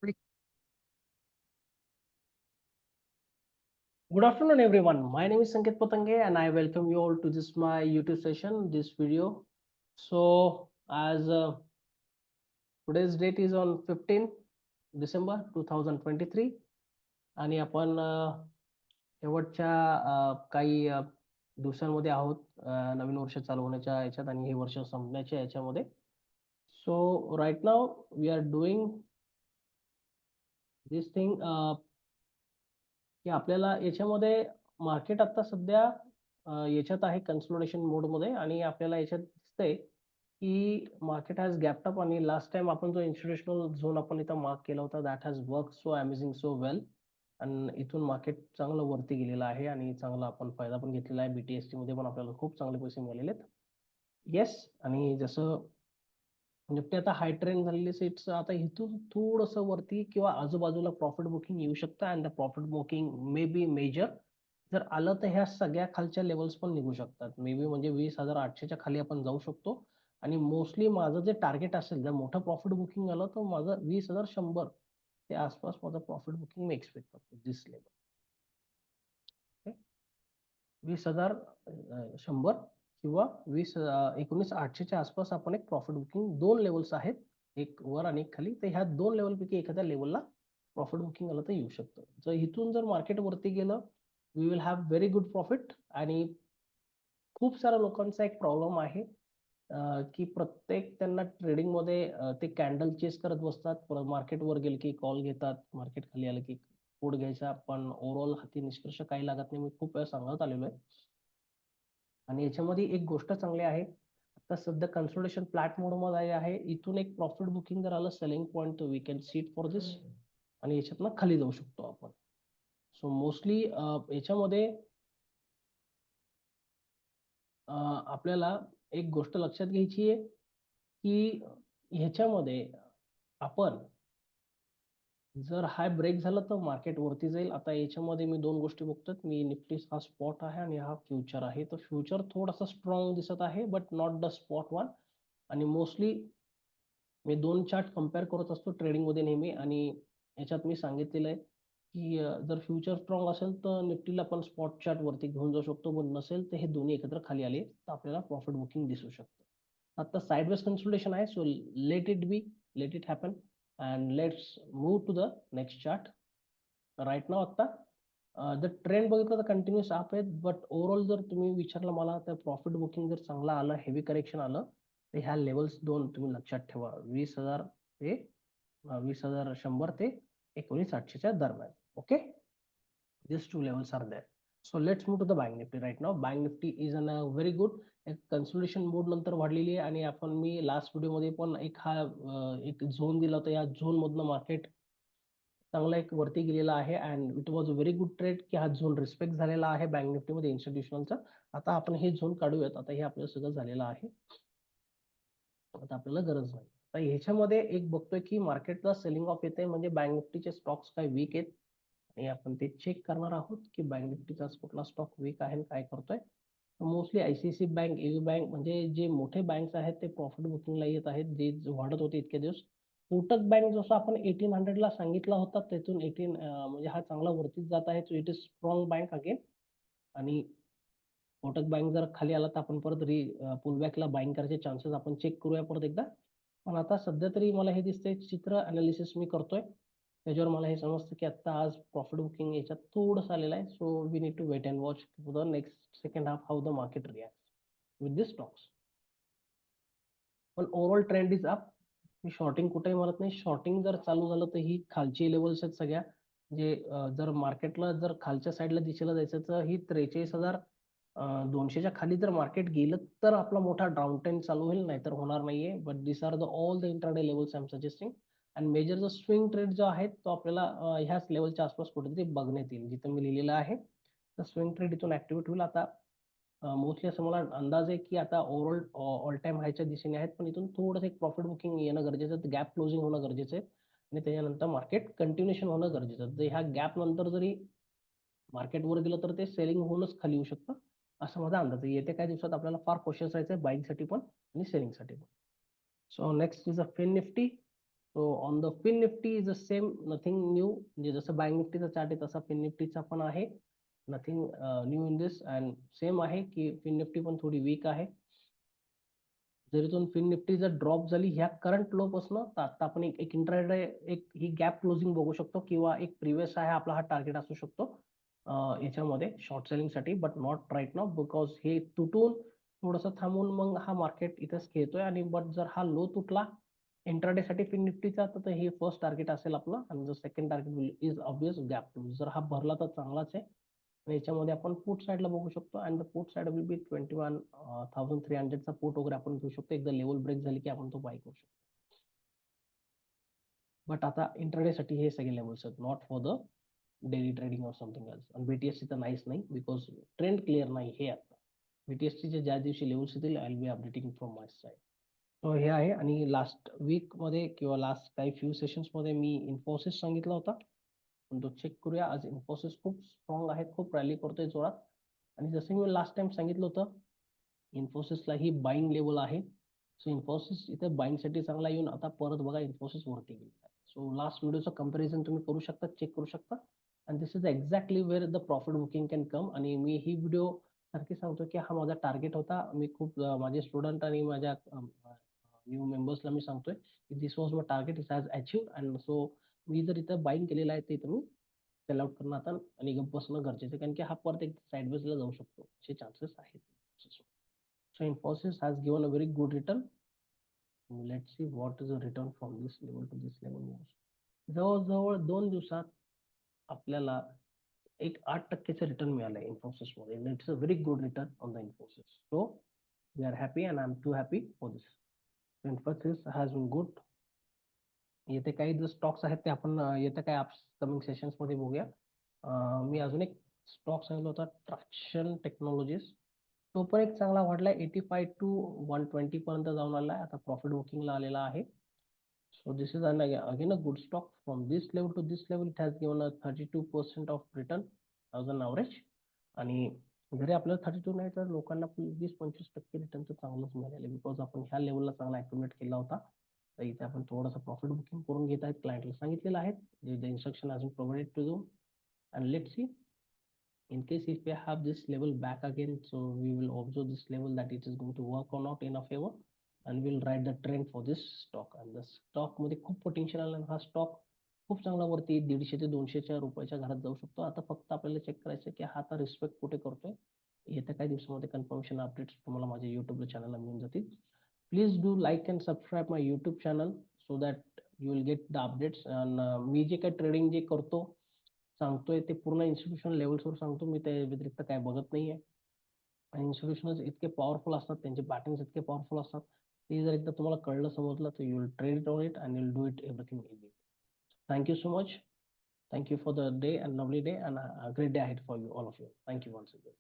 Good afternoon, everyone. My name is Sanket Patange, and I welcome you all to this my YouTube session, this video. So, as today's date is on 15 December 2023, आणि आपण शेवटच्या काही दिवसांमध्ये आहोत नवीन वर्ष चालू होण्याच्या याच्यात आणि हे वर्ष संपण्याच्या याच्यामध्ये. So right now we are doing this thing की आपल्याला याच्यामध्ये मार्केट आता सध्या याच्यात आहे कन्सोलिडेशन मोडमध्ये, आणि आपल्याला याच्यात दिसतंय की मार्केट हॅज गॅप्ड अप, आणि लास्ट टाइम आपण जो इन्स्टिट्यूशनल झोन आपण इथं मार्क केला होता that has work so amazing so well, आणि इथून मार्केट चांगलं वरती गेलेलं आहे आणि चांगला आपण फायदा पण घेतलेला आहे. BTST मध्ये पण आपल्याला खूप चांगले पैसे मिळालेले आहेत. येस, आणि जसं निफ्टी आता हाय ट्रेंड झालेली सीट्स आता इथून थोडंसं वरती किंवा आजूबाजूला प्रॉफिट बुकिंग येऊ शकतं, and the profit booking may be major. जर आलं तर ह्या सगळ्या खालच्या लेवल्स पण निघू शकतात, मे बी म्हणजे 20,800च्या खाली आपण जाऊ शकतो. आणि मोस्टली माझं जे टार्गेट असेल, जर मोठं प्रॉफिट बुकिंग आलं तर माझं 20,100 ते आसपास माझं प्रॉफिट बुकिंग मी एक्सपेक्ट करतो दिस लेवल. 20,100 किंवा 19,800च्या आसपास आपण एक प्रॉफिट बुकिंग, दोन लेवल्स आहेत, एक वर आणि एक खाली, तर ह्या दोन लेवलपैकी एखाद्या लेवलला प्रॉफिट बुकिंग आलं तर येऊ शकतं. जर इथून जर मार्केट वरती गेलं we will have very good profit. आणि खूप साऱ्या लोकांचा एक प्रॉब्लेम आहे की प्रत्येक त्यांना ट्रेडिंगमध्ये ते कॅन्डल चेस करत बसतात, मार्केट वर गेलं की कॉल घेतात, मार्केट खाली आलं की पुट घ्यायचा, पण ओव्हरऑल हाती निष्कर्ष काही लागत नाही. मी खूप वेळा सांगत आलेलो आहे. आणि याच्यामध्ये एक गोष्ट चांगली आहे, आता सध्या कन्सोलिडेशन फ्लॅट मोडमध्ये आहे. इथून एक प्रॉफिट बुकिंग जर आलं सेलिंग पॉईंट, तर वी कॅन सीट फॉर दिस, आणि याच्यातनं खाली जाऊ शकतो आपण. सो मोस्टली याच्यामध्ये आपल्याला एक गोष्ट लक्षात घ्यायची आहे की ह्याच्यामध्ये आपण जर हाय ब्रेक झाला तर मार्केट वरती जाईल. आता याच्यामध्ये मी दोन गोष्टी बघतोय, मी निफ्टी हा स्पॉट आहे आणि हा फ्युचर आहे. तर फ्युचर थोडासा स्ट्रॉंग दिसत आहे, but not the spot one. आणि मोस्टली मी दोन चार्ट कम्पेअर करत असतो ट्रेडिंगमध्ये नेहमी, आणि याच्यात मी सांगितलेलं आहे की जर फ्युचर स्ट्रॉंग असेल तर निफ्टीला आपण स्पॉट चार्ट वरती घेऊन जाऊ शकतो, पण नसेल तर हे दोन्ही एकत्र खाली आले तर आपल्याला प्रॉफिट बुकिंग दिसू शकतं. आता साइडवेज कन्सोलिडेशन आहे, so let it be, let it happen, and let's move to the next chart. Right now आता जर ट्रेंड बघितलं तर कंटिन्युअस अप आहेत, बट ओव्हरऑल जर तुम्ही विचारलं मला तर प्रॉफिट बुकिंग जर चांगलं आलं, हेवी करेक्शन आलं, तर ह्या लेवल्स दोन तुम्ही लक्षात ठेवा, 20,000 ते 20,100 ते 19,800च्या दरम्यान. Okay, these two levels are there. So let's move to the bank nifty. Right now bank nifty is in a very good एक कन्सोलिडेशन मोड नंतर वाढलेली आहे, आणि आपण मी लास्ट व्हिडिओमध्ये पण एक हा एक झोन दिला होता, या झोन मधनं मार्केट चांगला एक वरती गेलेला आहे, and it was a very good trade की हा झोन रिस्पेक्ट झालेला आहे बँक निफ्टीमध्ये इन्स्टिट्यूशनलचा. आता आपण हे झोन काढूयात, आता हे आपलं सगळं झालेलं आहे, आता आपल्याला गरज नाही. आता ह्याच्यामध्ये एक बघतोय की मार्केटला सेलिंग ऑफ येते, म्हणजे बँक निफ्टीचे स्टॉक्स काय वीक आहेत, आणि आपण ते चेक करणार आहोत की बँक निफ्टीचा कुठला स्टॉक वीक आहे, काय करतोय. Mostly ICICI bank, AU bank, म्हणजे जे मोठे बँक्स आहेत ते प्रॉफिट बुकिंगला येत आहेत, जे वाढत होते इतके दिवस. कोटक बँक जसं आपण 1800ला सांगितला होता, त्यातून म्हणजे हा चांगला वरतीच जात आहे, so it is strong bank again. आणि कोटक बँक जर खाली आला तर आपण परत पुलबॅकला बाईंग करायचे चान्सेस आपण चेक करूया परत एकदा. पण आता सध्या तरी मला हे दिसतंय, चित्र अनालिसिस मी करतोय त्याच्यावर मला हे समजतं की आता आज प्रॉफिट बुकिंग याच्यात थोडंसं आलेलं आहे. So we need to wait and watch for the next second half how the market react with this stocks. पण ओव्हरऑल ट्रेंड इज अप. मी शॉर्टिंग कुठेही म्हणत नाही, शॉर्टिंग जर चालू झालं तर ही खालची लेवल्स आहेत सगळ्या, जे जर मार्केटला जर खालच्या साईडला दिशेला जायचं तर ही 43,200च्या खाली जर मार्केट गेलं तर आपला मोठा डाऊन ट्रेंड चालू होईल, नाहीतर होणार नाहीये. But this are the all the intraday levels I am suggesting. आणि मेजर जो स्विंग ट्रेड जो आहे तो आपल्याला ह्याच लेवलच्या आसपास कुठेतरी बघण्यात येईल, जिथं मी लिहिलेलं आहे तर स्विंग ट्रेड इथून ऍक्टिव्हेट होईल. आता मोस्टली असं मला अंदाज आहे की आता ओव्हरऑल ऑल टाइम हायच्या दिशेने आहेत, पण इथून थोडंसं एक प्रॉफिट बुकिंग येणं गरजेचं आहे, गॅप क्लोजिंग होणं गरजेचं आहे, आणि त्याच्यानंतर मार्केट कंटिन्युएशन होणं गरजेचं आहे. तर ह्या गॅप नंतर जरी मार्केट वर गेलं तर ते सेलिंग होऊनच खाली येऊ शकतं, असं माझा अंदाज आहे. येत्या काही दिवसात आपल्याला फार क्वेश्चन्स राहायचे बाईंगसाठी पण आणि सेलिंगसाठी पण. So next is a Fin Nifty. So on the Fin Nifty is the same, nothing new. म्हणजे जसं बँक निफ्टीचा चार्ट आहे तसा फिन निफ्टीचा पण आहे. Nothing new in this. And same आहे की फिन निफ्टी पण थोडी वीक आहे. जर इथून फिन निफ्टी जर ड्रॉप झाली ह्या करंट लो पासून, तर आता आपण एक इंट्राडे एक ही गॅप क्लोजिंग बघू शकतो, किंवा एक प्रिव्हियस आहे आपला हा टार्गेट असू शकतो याच्यामध्ये शॉर्ट सेलिंग साठी. But not right now, because हे तुटून थोडंसं थांबून मग हा मार्केट इथेच खेळतोय. आणि बट जर हा लो तुटला इंट्राडे साठी फिन निफ्टीचा, तर हे फर्स्ट टार्गेट असेल आपलं. आणि जर second target is obvious gap close. जर हा भरला तर चांगलाच आहे. आणि याच्यामध्ये आपण पुट साईडला बघू शकतो. And the put side will be 21,300चा पुट वगैरे आपण घेऊ शकतो. एकदा लेवल ब्रेक झाली की आपण तो बाय करू शकतो. बट आता इंटरडे साठी हे सगळे लेवल्स आहेत, not for the daily trading or something else. आणि बीटीएससी तर नाहीच नाही, बिकॉज ट्रेंड क्लिअर नाही हे आता. बीटीएससीचे ज्या दिवशी लेवल्स येतील I will be updating from my side. तो हे आहे. आणि लास्ट वीक मध्ये किंवा लास्ट काही फ्यू सेशन्स मध्ये मी इन्फोसिस सांगितला होता, पण तो चेक करूया. आज इन्फोसिस खूप स्ट्रॉंग आहे, खूप रॅली करतोय जोरात. आणि जसं मी लास्ट टाइम सांगितलं होतं, इन्फोसिसला ही बाईंग लेवल आहे. सो इन्फोसिस इथे बाईंग साठी चांगला येऊन आता परत बघा इन्फोसिस वरती गेलेला आहे. सो लास्ट व्हिडिओचं कंपॅरिझन तुम्ही करू शकता, चेक करू शकता. आणि this is exactly where the profit booking can come. आणि मी ही व्हिडिओ सारखी सांगतो की हा माझा टार्गेट होता. मी खूप माझे स्टुडंट आणि माझ्या न्यू मेंबर्सला मी सांगतोय की this was my target, it has achieved. And so मी जर इथं बाईंग केलेलं आहे तर इथं मी सेल आउट करणं आता आणि गप्प बसणं गरजेचं आहे, कारण की हा परत एक साईडवेजला जाऊ शकतो असे चान्सेस आहेत. So Infosys has given a very good return. Let's see what is the return from this level to this level moves. जवळजवळ 2 दिवसात आपल्याला एक 8%चं रिटर्न मिळालं आहे इन्फोसिसमध्ये. It's a very good return on the Infosys. So we are happy and I am too happy for this. Infosys has been good. येथे काही जे स्टॉक्स आहेत ते आपण येत्या काही अपकमिंग सेशन्समध्ये बघूया. मी अजून एक स्टॉक सांगितला होता, ट्रॅक्शन टेक्नॉलॉजीज. तो पण एक चांगला वाढला, 85 to 120 पर्यंत जाऊन आला आहे. आता प्रॉफिट बुकिंगला आलेला आहे. So this is again a good stock. From this level to this level it has given a 32% of return as an average. आणि जरी आपल्याला 32 नाही तर लोकांना 20-25% रिटर्न तर चांगलंच मिळालेलं, बिकॉज आपण ह्या लेवलला चांगला ॲक्युमुलेट केला होता. तर इथे आपण थोडंसं प्रॉफिट बुकिंग करून घेत आहेत, क्लायंटला सांगितलेलं आहे. The instruction has been provided to you. And let's see, in case if we have this level back again, so we will observe this level that it is going to work or not in our favor, and we'll ride the trend for this stock. And the stock मध्ये खूप potential आलं. हा stock खूप चांगला वरती 150 ते 200 रुपयाच्या घरात जाऊ शकतो. आता फक्त आपल्याला चेक करायचं की हा आता रिस्पेक्ट कुठे करतोय. येत्या काही दिवसामध्ये कन्फर्मेशन अपडेट्स तुम्हाला माझ्या युट्यूब चॅनलला मिळून जातील. Please do like and subscribe my YouTube channel so that you will get the updates. आणि मी जे काही ट्रेडिंग जे करतो सांगतोय ते पूर्ण इन्स्टिट्यूशन लेवल्सवर सांगतो, मी त्या व्यतिरिक्त काय बघत नाहीये. आणि इन्स्टिट्यूशनच इतके पॉवरफुल असतात, त्यांचे पॅटर्न्स इतके पॉवरफुल असतात, ते जर एकदा तुम्हाला कळलं समजलं तर you will trade it on it and you will do it everything easy. Thank you so much. Thank you for the day and lovely day, and a great day ahead for you, all of you. Thank you once again.